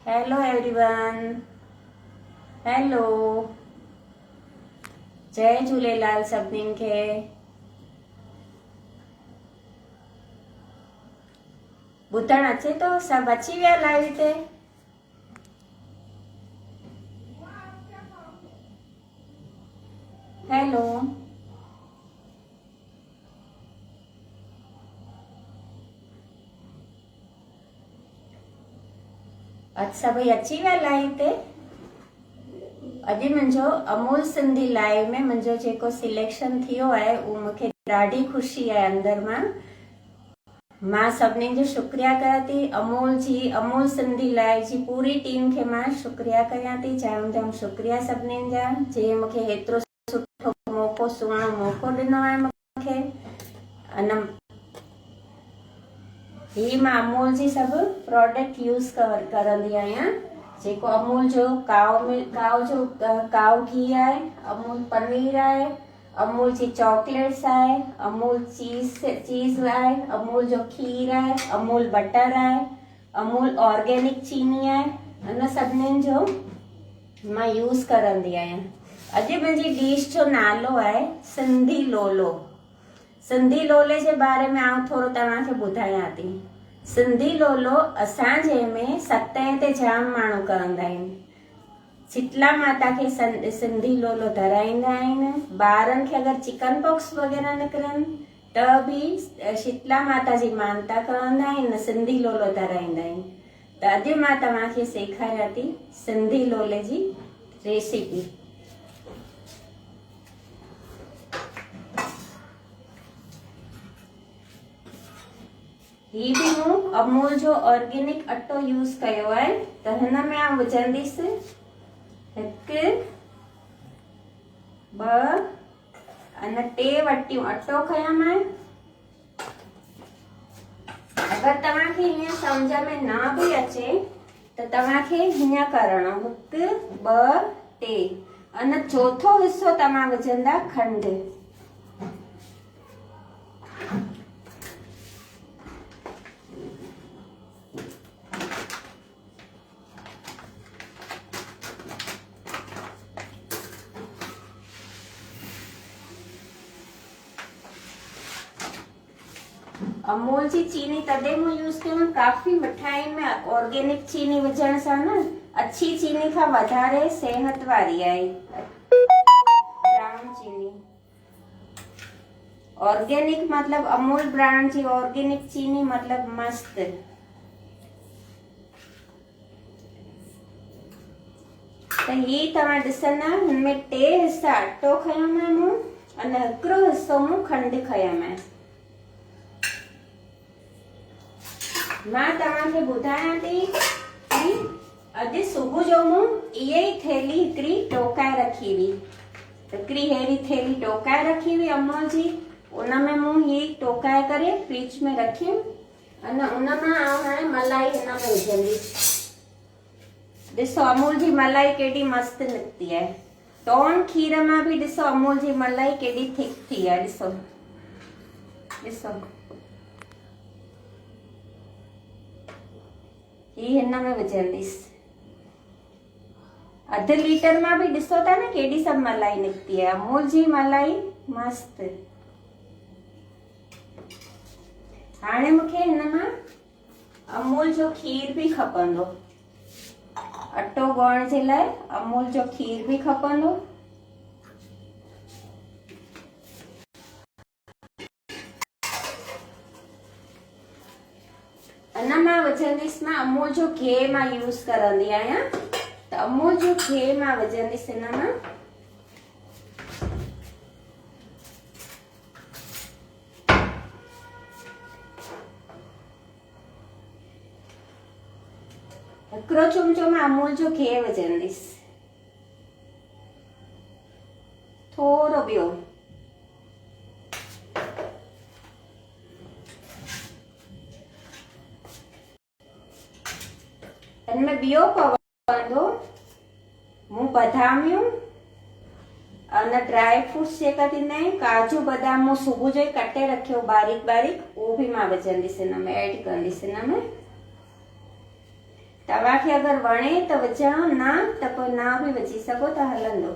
Hello everyone. Hello, जय झूलेलाल सभिनीनि खे। ॿुधण अचे थो? सभु अची विया लाइव ते? हेलो, सभई अची विया लाइव ते? अॼु मुंहिंजो अमूल सिंधी लाइव में मुंहिंजो जेको सिलेक्शन थियो आहे उहो मूंखे ॾाढी ख़ुशी आहे अंदर मां सभिनीनि जो शुक्रिया कयां थी। अमूल सिंधी लाइव जी पूरी टीम खे मां शुक्रिया कयां थी। जाम जाम शुक्रिया सभिनीनि जा जे मूंखे हेतिरो सुठो मौक़ो सुहिणो मौक़ो ॾिनो आहे मूंखे। ही मां अमूल जी सभु प्रोडक्ट यूज़ करंदी आहियां। जेको अमूल जो काव घी आहे, अमूल पनीर आहे, अमूल जी चॉकलेट्स आहे, अमूल चीज़ आहे, अमूल जो खीर आहे, अमूल बटर आहे, अमूल ऑर्गेनिक चीनी आहे। इन सभिनीनि जो मां यूज़ करंदी आहियां। अॼु मुंहिंजी डिश जो नालो आहे सिंधी लोलो। सिंधी लोले जे बारे में आउं थोरो तव्हांखे ॿुधायां थी। सिंधी लोलो असांजे में सतें ते जाम माण्हू कंदा आहिनि। शीतला माता खे सिंधी लोलो धराईंदा आहिनि। ॿारनि खे अगरि चिकन पॉक्स वग़ैरह निकिरनि त बि शीतला माता जी मानता कंदा आहिनि, सिंधी लोलो धराईंदा आहिनि। त अॼु मां तव्हांखे सेखारियां थी सिंधी लोले जी रेसिपी। ही बि मूं अमूल जो ऑर्गेनिक अटो यूज़ कयो आहे। त हिन में आउं विझंदीसि 1 2 अने 3 वटियूं अटो खयां मां। अगरि तव्हांखे हीअं सम्झ में न बि अचे त तव्हांखे हीअं करणो 1 2 3 अने चौथो हिस्सो तव्हां विझंदा खंडु। अमूल जी चीनी तॾहिं मूं यूज़ कयूं, काफ़ी मिठाई में ऑर्गेनिक चीनी विझण सां न अच्छी चीनी खां वधारे सेहत वारी आहे ब्राउन चीनी। ऑर्गेनिक मतलब अमूल ब्रांड जी ऑर्गेनिक चीनी मतलब मस्त। त ही तव्हां ॾिसंदा हिनमें 3 हिस्सा अटो खयो मूं अने हिकिड़ो हिस्सो मूं खंडु खयो मैं। मां तव्हांखे ॿुधायां थी कि अॼु सुबुह जो मूं इहे ई थैली हिकिड़ी टोकाए रखी हुई। हिकिड़ी अहिड़ी थैली टोकाए रखी हुई अमूल जी। उन में मूं ही टोकाए करे फ्रिज में रखियूं अने उन मां आउं हाणे मलाई हिन में विझंदीसि। ॾिसो अमूल जी मलाई केॾी मस्त निकिती आहे। टोन खीर मां बि ॾिसो अमूल जी मलाई केॾी थिक थी आहे। ॾिसो ॾिसो ही हिन में विझंदीसि। 1/2 लीटर मां बि ॾिसो था न केॾी सभु मलाई निकिती आहे। अमूल जी मलाई मस्त। हाणे मूंखे हिन मां अमूल जो खीर बि खपंदो। अटो ॻोहण जे लाइ अमूल जो खीर बि खपंदो। अन मां विझंदीसि मां अमूल जो घी मां यूज़ करंदी आहियां। त अमूल जो घी मां विझंदीसि हिन मां। हिकिड़ो चमचो मां अमूल जो घी विझंदीसि। थोरो ॿियो इनमें ॿियो पवंदो मूं बदामियूं अने ड्राई फ्रूट्स जेका थींदा आहिनि काजू बादाम मूं सुबुह जो ई कटे रखियो बारीक बारीक, उहो बि मां विझंदीसि हिन में, ऐड कंदीसि हिन में। तव्हांखे अगरि वणे त विझो, न त पोइ न बि विझी सघो त हलंदो।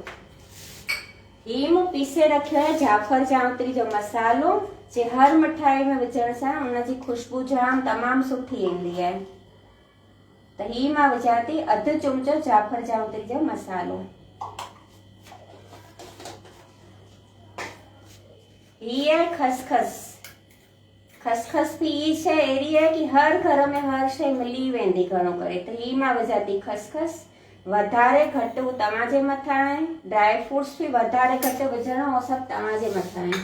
ही मूं पीसे रखियो आहे जाफर जावित्री जो मसालो, जे हर मिठाई में विझण सां उनजी खुशबू जाम तमामु सुठी ईंदी आहे। त ही मां विझां थी अधु चमचो जाफर जावित्री जो मसालो। ही आहे खसखस। खसखस भी ई शइ अहिड़ी आहे कि हर घर में हर शइ मिली वेंदी घणो करे। त ही मां विझां थी खसखस। वधारे घटि उहो तव्हांजे मथां आहे। ड्राई फ्रूट्स भी वधारे घटि विझणो उहो सभु तव्हांजे मथां आहे।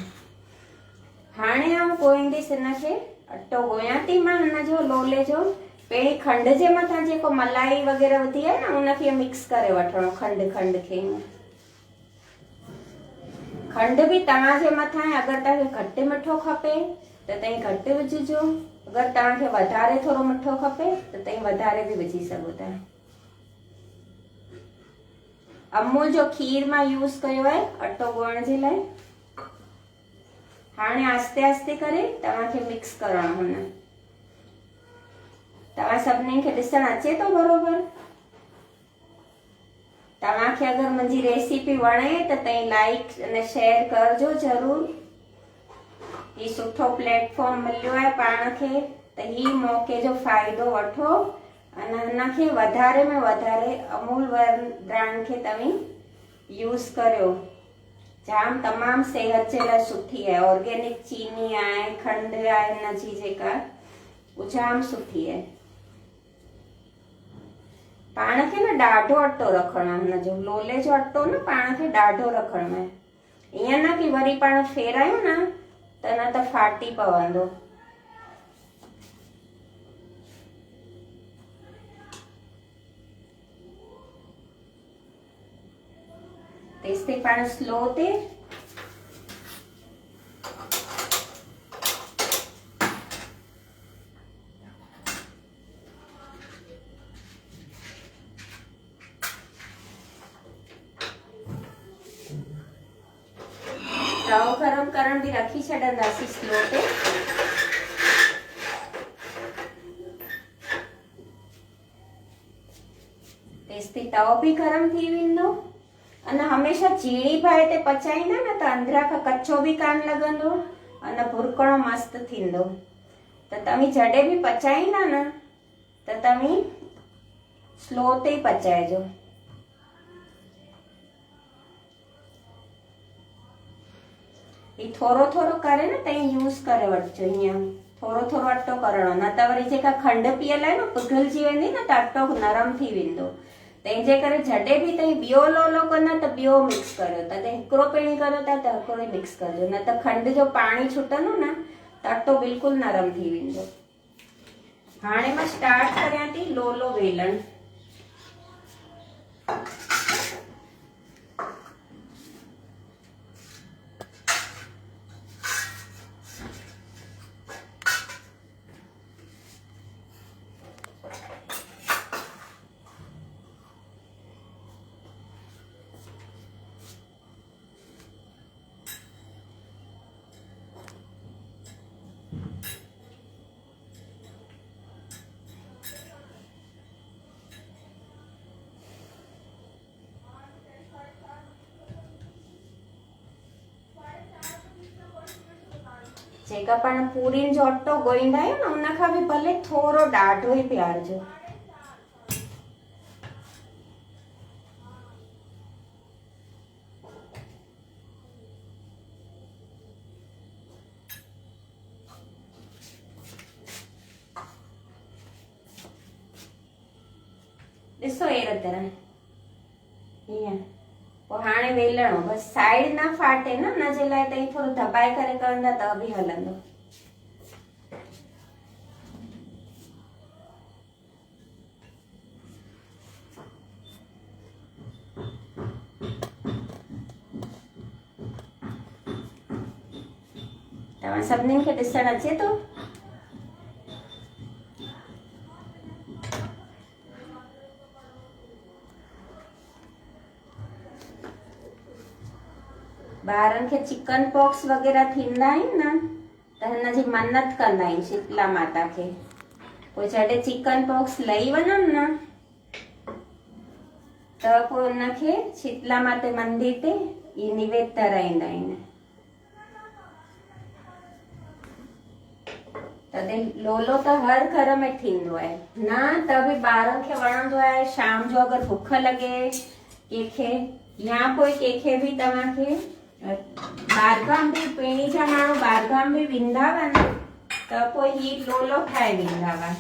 हाणे आउं ॻोहींदसि हिनखे, अटो ॻोहियां थी मां हिनजो लोले जो। पहिरीं खंड जे मथां जेको मलाई वग़ैरह विधी आहे न उनखे मिक्स करे वठणो, खंड खे। खंड भी तव्हांजे मथां आहे। अगरि तव्हांखे घटि मिठो खपे त तव्हीं घटि विझिजो, अगरि तव्हांखे वधारे थोरो मिठो खपे त तव्हीं वधारे भी विझी सघो था। अमूल जो खीर मां यूज़ कयो आहे अटो ॻोहण जे लाइ। हाणे आस्ते आस्ते करे तव्हांखे मिक्स करणो हुन। तव्हां सभिनी खे ॾिसण अचे थो बरोबर? तव्हांखे अगरि मुंहिंजी रेसिपी वणे त तव्हीं लाइक ऐं शेयर करजो ज़रूर। ही सुठो प्लेटफॉर्म मिलियो आहे पाण खे, त ही मौक़े जो फ़ाइदो वठो अने हिनखे वधारे में वधारे अमूल ब्रांड खे तव्हीं यूज़ करियो। जाम तमामु सेहत जे लाइ सुठी आहे। ऑर्गेनिक चीनी आहे, खंड आहे हिनजी जेका, उहा जाम सुठी आहे। पाण खे न ॾाढो अटो रखणो आहे हिनजो, लोले जो अटो न पाण खे ॾाढो रखणो आहे। ईअं न कि वरी पाण फेरायूं न त न त फाटी पवंदो। तेसिताईं पाण स्लो ते तओ गरम करण भी रखी छॾंदासीं स्लो ते। तेसिताईं तओ भी गरम थी वेंदो। अने हमेशा चीणी बाहि ते पचाईंदा न त अंदरा खां कच्चो भी कान लॻंदो अने भुरकणो मस्त थींदो। त तव्हीं जॾहिं भी पचाईंदा न त तव्हीं स्लो ते ई पचाइजो। ही थोरो थोरो करे न तव्हीं यूज़ करे वठिजो। हीअं थोरो थोरो अटो करणो, न त वरी जेका खंड पियल आहे न पिघलजी वेंदी न त अटो नरम थी वेंदो। तंहिंजे करे जॾहिं भी तव्हीं ॿियो लोलो कंदा त ॿियो मिक्स करियो। तॾहिं हिकिड़ो पहिरीं करियो था त हिकिड़ो ई मिक्स करिजो, न त खंड जो पाणी छुटंदो न त अटो बिल्कुलु नरम थी वेंदो। हाणे मां स्टार्ट करियां थी लोलो वेलण। जेका पाण पूरियुनि जो अटो ॻोहींदा आहियूं न उनखां भी भले थोरो ॾाढो ई प्यारजो। ॾिसो अहिड़ी तरह हीअं। पोइ हाणे वेलणो बसि साइड न फाटे न, हुनजे लाइ तव्हीं थोरो दबाए करे कंदा त बि हलंदो। तव्हां सभिनीनि खे ॾिसण अचे थो? ॿारनि खे चिकन पॉक्स वग़ैरह थींदा आहिनि न त हिनजी मन्नत कंदा आहिनि शीतला माता खे पोइ जॾहिं चिकन पॉक्स लही वञनि न त पोइ उनखे शीतला माता मंदिर ते इहे निवेद कराईंदा आहिनि। तॾहिं लोलो त हर घर में थींदो आहे न, त बि ॿारनि खे वणंदो आहे। शाम जो अगरि बुख लॻे कंहिंखे या कोई कंहिंखे बि तव्हांखे ॿारगाम बि पहिरीं जा माण्हू ॿारगाम बि वेंदा हुआ न त पोइ ही लोलो ठाहे वेंदा हुआ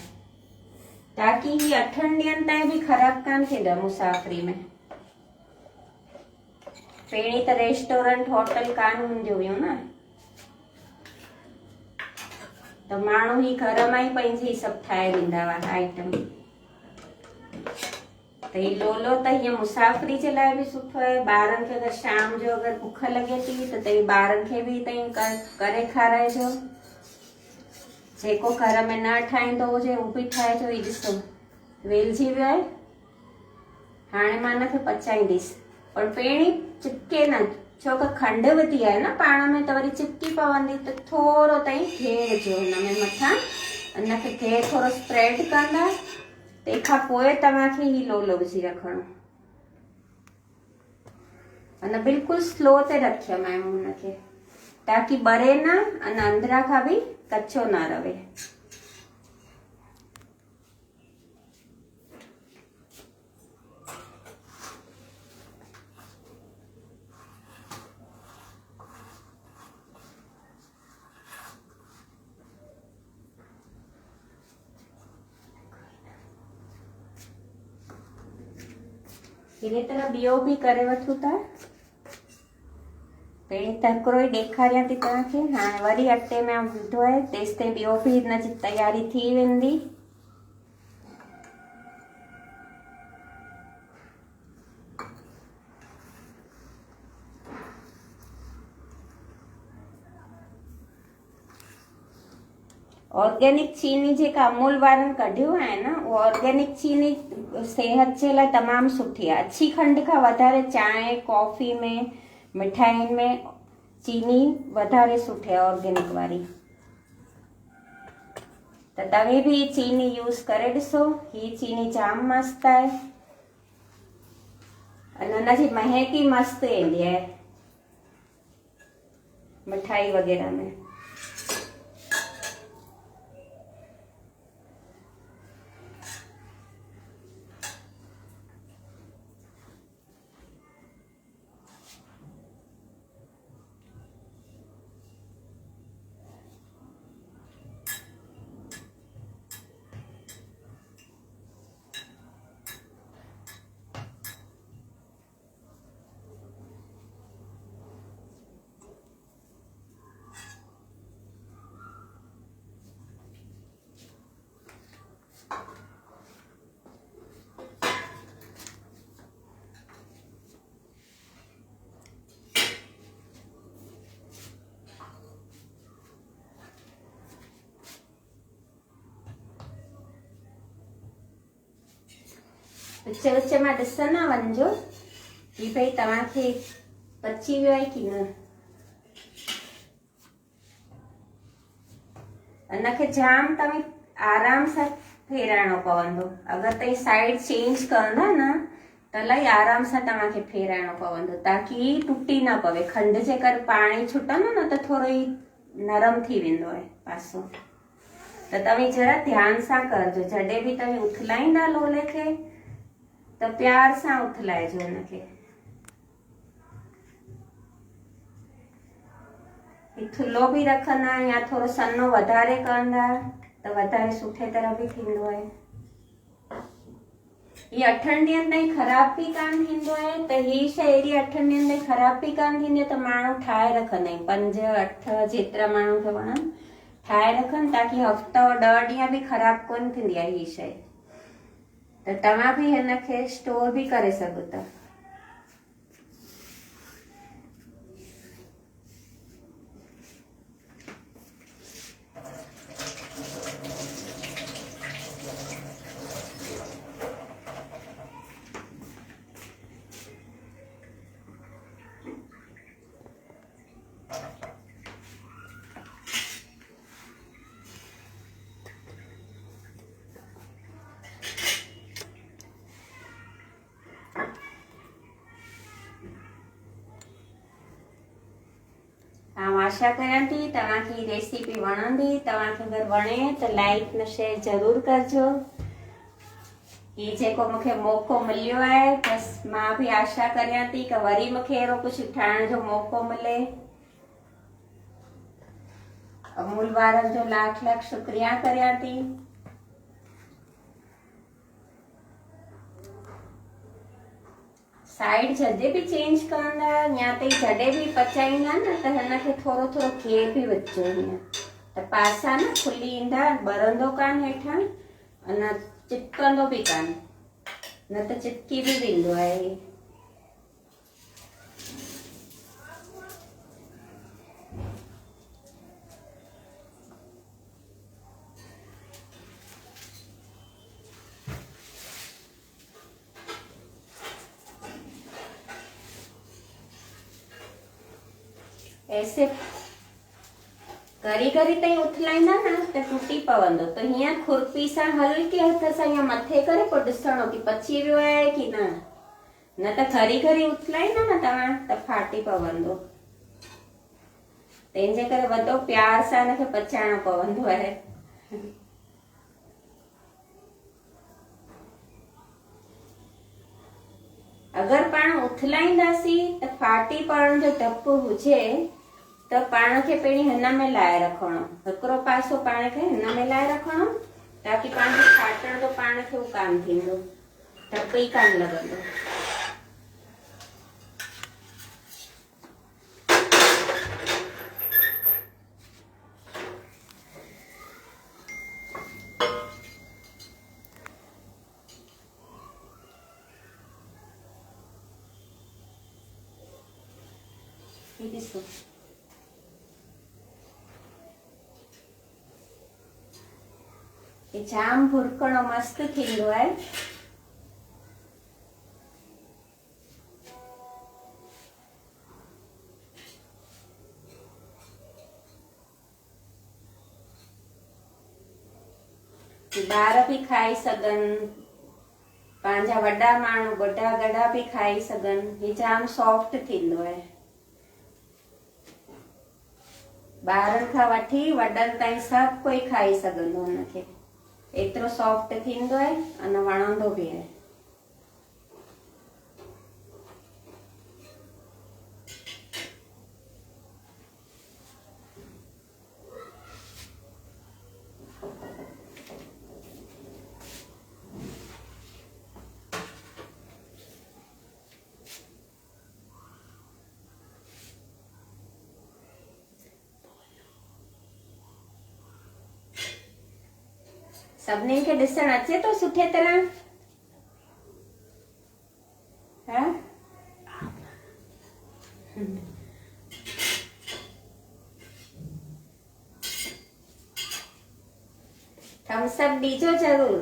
ताकी ही 8 ॾींहंनि ताईं बि ख़राब कान थींदा मुसाफ़िरी में। पहिरीं त रेस्टोरेंट होटल कान हूंदियूं हुयूं न, त माण्हू ही घर मां ई पंहिंजी सभु ठाहे वेंदा हुआ आइटम। त ही लोलो त हीअं मुसाफ़िरी जे लाइ बि सुठो आहे। ॿारनि खे अगरि शाम जो अगरि बुख लॻे थी त तव्हीं ॿारनि खे बि तव्हीं करे खाराइजो। जेको घर में न ठाहींदो हुजे उहो बि ठाहिजो। ही ॾिसो वेलजी वियो आहे, हाणे मां हिनखे पचाईंदीसि। पर पहिरीं चिपके न, छो कि खंडु विधी आहे न पाण में, त वरी चिपकी पवंदी। त थोरो ताईं गिहु विझो हिन में मथां, हिनखे गिहु थोरो स्प्रेड कंदा। तंहिंखां पोइ तव्हांखे ही लोलो विझी रखणो। अने बिल्कुलु स्लो ते रखियमि हुनखे ताकी ॿरे न अने अंदरां खां बि कचो न रहे। हिन तरह ॿियो बि करे वठूं था। पहिरीं त हिकिड़ो ई ॾेखारियां थी तव्हांखे, हाणे वरी अटे में विधो आहे, तेसि ताईं ॿियो बि हिनजी तयारी थी वेंदी। ऑर्गेनिक चीनी जेका अमूल वारनि कढियो आहे न, उहा ऑर्गेनिक चीनी सेहत जे लाइ तमामु सुठी आहे। अछी खंड खां वधारे चांहि कॉफ़ी में मिठाइनि में चीनी वधारे सुठी आहे ऑर्गेनिक वारी। त तव्हीं बि चीनी यूज़ करे ॾिसो। ही चीनी जाम मस्तु आहे अने हुनजी महक ई मस्तु ईंदी आहे मिठाई वग़ैरह में। विच विच में ॾिसंदा वञिजो कि भई तव्हांखे पची वियो आहे कि न। हिनखे जाम तव्हां आराम सां फेराइणो पवंदो। अगरि तव्हीं साइड चेंज कंदा न त इलाही आराम सां तव्हांखे फेराइणो पवंदो ताकी टुटी न पवे। खंड जे करे पाणी छुटंदो न त थोरो ई नरम थी वेंदो आहे पासो। त तव्हीं जरा ध्यान सां कजो। जॾहिं बि तव्हीं उथलाईंदा लोले खे त प्यार सां उथलाइजो हुनखे। थुल्हो बि रखंदा या थोरो सन्नो वधारे कंदा त वधारे सुठे तरह बि थींदो आहे। ये 8 ॾींहंनि ताईं ख़राब भी कान थींदो आहे। त ही शइ अहिड़ी 8 ॾींहंनि ताईं ख़राब भी कान थींदी आहे। त माण्हू ठाहे रखंदा आहिनि 5-8 जेतिरा माण्हू खे वणनि ठाहे रखनि ताकी हफ़्तो 10 ॾींहं बि ख़राब कोन थींदी आहे ही शइ। त तव्हां बि हिनखे स्टोर भी करे सघो था। आशा कयां थी तव्हांखे रेसिपी वणंदी। तव्हांखे अगरि वणे त लाइक न शेयर ज़रूर कजो। ही जेको मूंखे मौक़ो मिलियो आहे बसि मां बि आशा करियां थी कि वरी मूंखे अहिड़ो कुझु ठाहिण जो मौक़ो मिले। अमूल वारनि जो लाख लाख शुक्रिया करियां थी। साइड जॾहिं बि चेंज कंदा या त जॾहिं बि पचाईंदा न त हिनखे थोरो थोरो गिहु बि विझो हीअं त पासा न खुली ईंदा, ॿरंदो कान हेठां अञा चिपकंदो बि कान, न त चिपकी बि वेंदो आहे। ऐसे करी करी ताईं उथलाईंदा न त टुटी पवंदो, त हीअं खुरपी सां हल्के हथ सां हीअं मथे करे पोइ ॾिसणो कि पची वियो आहे कि न त खरी खरी उथलाईंदा न तव्हां त फाटी पवंदो। तंहिंजे करे वॾो प्यार सां हिनखे पचाइणो पवंदो आहे। अगरि पाण उथलाईंदासीं त फाटी पवण जो डपु हुजे त पाण खे पहिरीं हिन में लाहे रखणो, हिकिड़ो पासो पाण खे हिन में लाहे रखणो ताकि पाण खे फाटण जो पाण खे उहो कान थींदो, डपु ई कान लॻंदो। ॾिसो ये जाम भुरकणो मस्त थींदो आहे। ॿार बि खाई सघनि, पंहिंजा वॾा माण्हू बुढा गॾा बि खाई सघनि। ही जाम सॉफ्ट थींदो आहे, ॿारनि खां वठी वॾनि ताईं सभु कोई खाई सघंदो हुनखे। एतिरो सॉफ्ट थींदो आहे अने वणंदो बि आहे। सभिनी खे ॾिसण अचे थो सुठे तरह? हाँ? थम्स अप ॾिजो ज़रूर।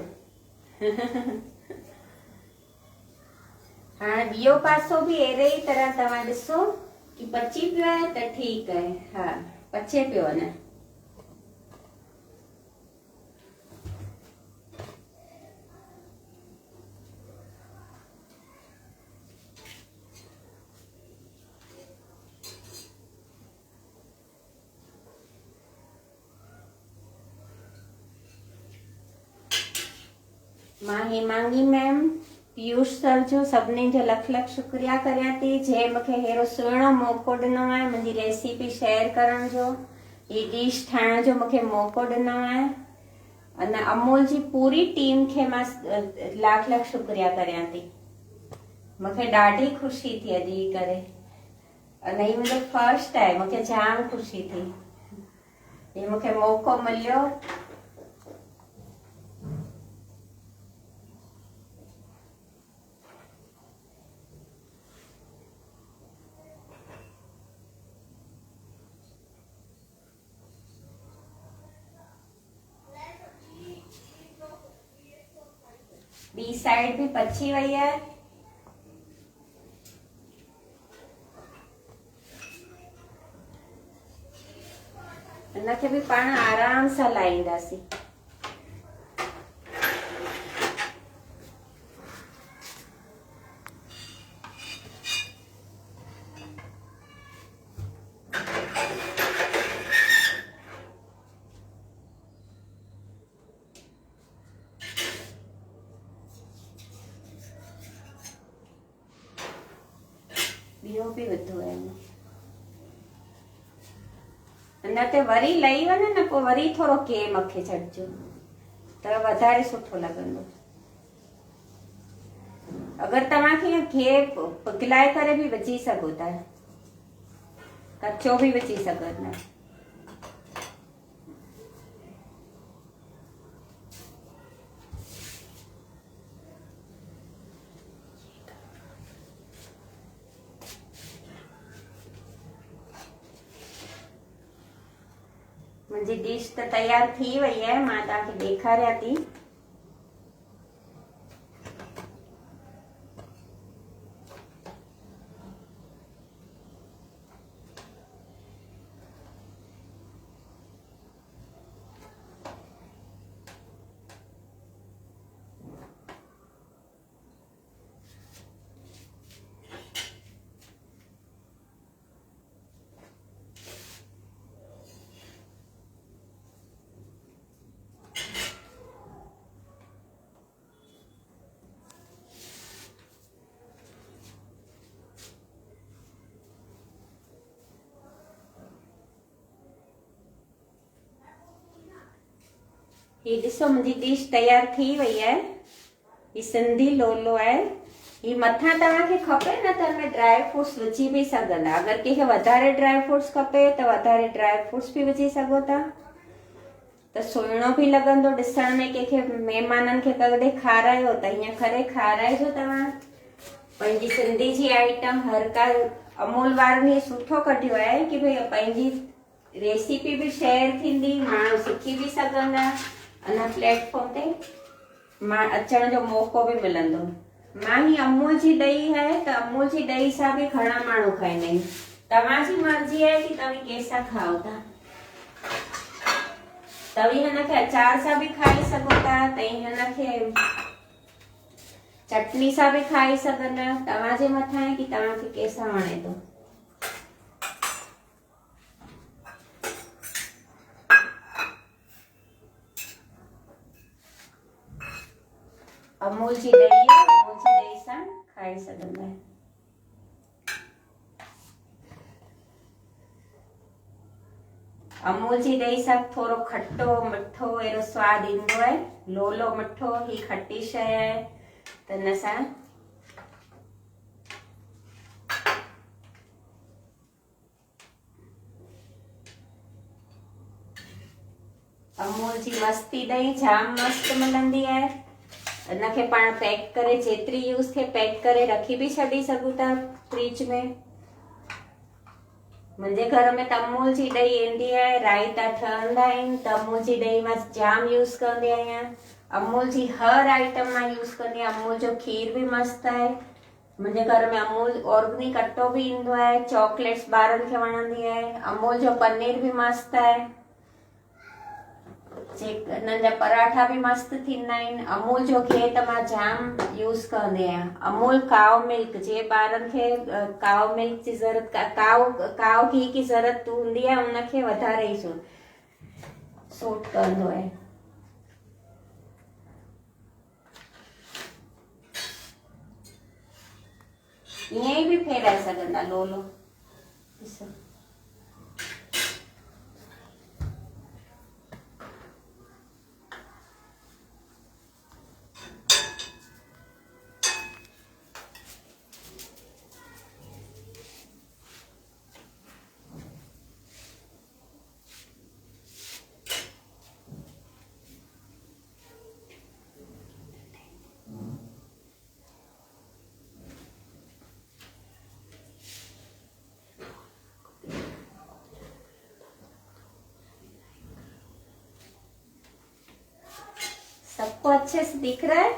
हाँ ॿियो पासो बि अहिड़े ई तरह तव्हां ॾिसो कि पची पियो आहे त ठीकु आहे। हाँ पचे पियो न। मां हेमांगी मैम, पीयूष सर जो सभिनी जो लख लख शुक्रिया करियां थी जे मूंखे अहिड़ो सुहिणो मौक़ो ॾिनो आहे मुंहिंजी रेसिपी शेयर करण जो, ही डिश ठाहिण जो मूंखे मौक़ो ॾिनो आहे। अने अमूल जी पूरी टीम खे मां लाख लाख शुक्रिया करियां थी। मूंखे ॾाढी ख़ुशी थी अॼु ई करे, अने ही मुंहिंजो फर्स्ट आहे, मूंखे जाम ख़ुशी थी। ही मूंखे मौक़ो मिलियो। बी साइड भी पची वही है। इनके भी पाण आराम से लाईंदासीं। इहो बि विधो आहे अञा ते वरी लही वञे न पोइ वरी थोरो के मथे छॾिजो त वधारे सुठो लॻंदो। अगरि तव्हांखे ईअं गिहु पिघलाए करे बि विझी सघो था, कचो बि विझी सघंदा आहियो। मुंहिंजी डिश त तयार थी वई आहे, मां तव्हांखे ॾेखारियां थी। ही ॾिसो मुंहिंजी डिश तयार थी वई आहे। ही सिंधी लोलो आहे। ही मथां तव्हांखे खपे न त हिनमें ड्राई फ्रूट्स विझी बि सघंदा। अगरि कंहिंखे वधारे ड्राई फ्रूट्स खपे त वधारे ड्राई फ्रूट्स बि विझी सघो था, त सुहिणो बि लॻंदो ॾिसण में। कंहिंखे महिमाननि खे कॾहिं खारायो त हीअं करे खाराइजो तव्हां। पंहिंजी सिंधी जी आइटम हर का अमूल वारनि सुठो कढियो आहे कि भई पंहिंजी रेसिपी बि शेयर थींदी, माण्हू सिखी बि सघंदा। अञा प्लेटफॉर्म ते मां अचण जो मौक़ो बि मिलंदो। मां ही अमूल जी ॾही आहे त अमूल जी ॾही सां बि घणा माण्हू खाईंदा आहिनि। तव्हांजी मर्ज़ी आहे कि तव्हां कंहिंसां खाओ था। तव्हीं हिनखे अचार सां बि खाई सघो था, तव्हीं हिनखे चटनी सां बि खाई सघंदा आहियो। तव्हांजे मथां आहे कि तव्हांखे कंहिंसां वणे थो। अमूल जी ॾही अमूल जी ॾही सां खाई सघंदा आहियो। अमूल जी ॾही सां थोरो खटो मिठो अहिड़ो स्वाद ईंदो आहे। लोलो मिठो, ही खटी शइ आहे त हिन सां अमूल जी मस्ती ॾही जाम मस्त मिलंदी आहे। हिनखे पाण पैक करे जेतिरी यूज़ थिए पैक करे रखी बि छॾी सघूं था फ्रिज में। मुंहिंजे घर में त अमूल जी ॾही ईंदी आहे, रायता ठहंदा आहिनि त अमूल जी ॾही मां जाम यूज़ कंदी आहियां। अमूल जी हर आइटम मां यूज़ कंदी आहियां। अमूल जो खीर बि मस्तु आहे। मुंहिंजे घर में अमूल ऑर्गेनिक अटो बि ईंदो आहे। चॉकलेट्स ॿारनि खे वणंदी आहे। अमूल जो पनीर बि मस्तु आहे। हिननि जा पराठा बि मस्तु थींदा आहिनि। अमूल जो गिहु त मां जाम यूज़ कंदी आहियां। अमूल काव मिल्क, जे ॿारनि खे काव मिल्क जी ज़रूरत, काव घी की ज़रूरत हूंदी आहे, उनखे वधारे ई सूट कंदो आहे। ईअं ई बि फेराए सघंदा लोलो। ॾिसो सबको अच्छे से दिख रहा है?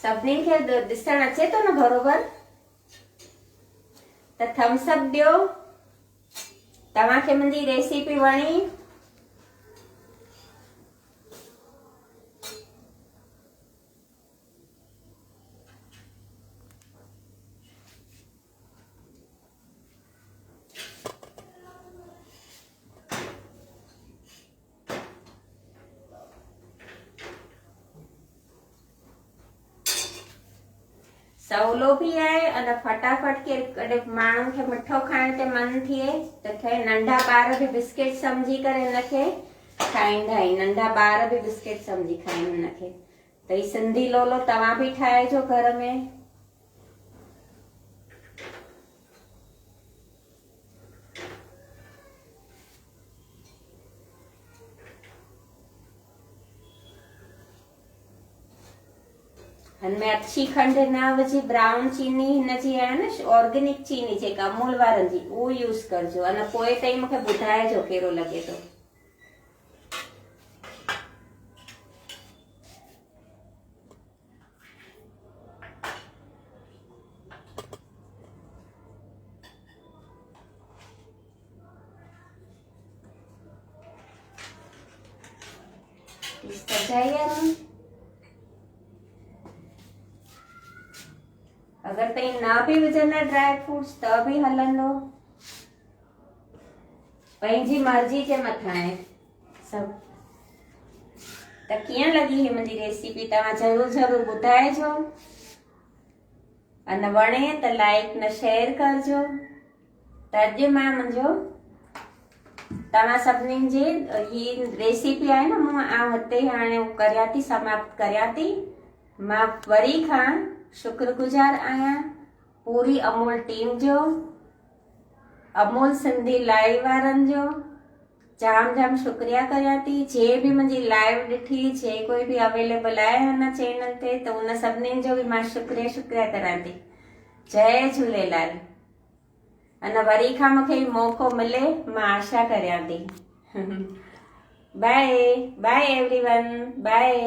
सभिनी खे ॾिसण अचे थो न बरोबर? त थम्स अप ॾियो। तव्हांखे मुंहिंजी रेसिपी वणी? सवलो भी आहे अने फटाफट के कॾहिं माण्हुनि खे मिठो खाइण ते मन थिए त खे नंढा ॿार बि बिस्किट सम्झी करे हिनखे खाईंदा आहिनि। नंढा ॿार बि बिस्किट सम्झी खाइनि हिनखे। त ही सिंधी लोलो तव्हां बि ठाहिजो घर में। हिनमें अच्छी खंड न विझी ब्राउन चीनी हिनजी आहे न ऑर्गेनिक चीनी जेका अमूल वारनि जी उहो यूज़ कजो अने पोइ ताईं मूंखे ॿुधाइजो कहिड़ो लॻे थो। सजाई अगर तई ना भी विझंदा ड्राई फ्रूट्स त भी हलंदो, पंहिंजी मर्जी जे मथां आहे सब। त कीअं लॻी ही मुंहिंजी रेसिपी तव्हां ज़रूर ज़रूर ॿुधाइजो अने वणे त लाइक न शेयर करजो। त अॼु मां मुंहिंजो तव्हां सभिनीनि जी ही रेसिपी आहे न मूं हिते हाणे करियां थी समाप्त करियां थी। मां वरी खां शुक्रगुजार आहियां पूरी अमूल टीम जो, अमूल सिंधी लाइव वारनि जो जाम जाम शुक्रिया करियां थी। जे बि मुंहिंजी लाइव ॾिठी जे कोई बि अवेलेबल आहे हिन चैनल ते त उन सभिनीनि जो बि मां शुक्रिया करां थी। जय झूलेलाल। अने वरी खां मूंखे मौक़ो मिले मां आशा करियां थी। Bye bye everyone, bye.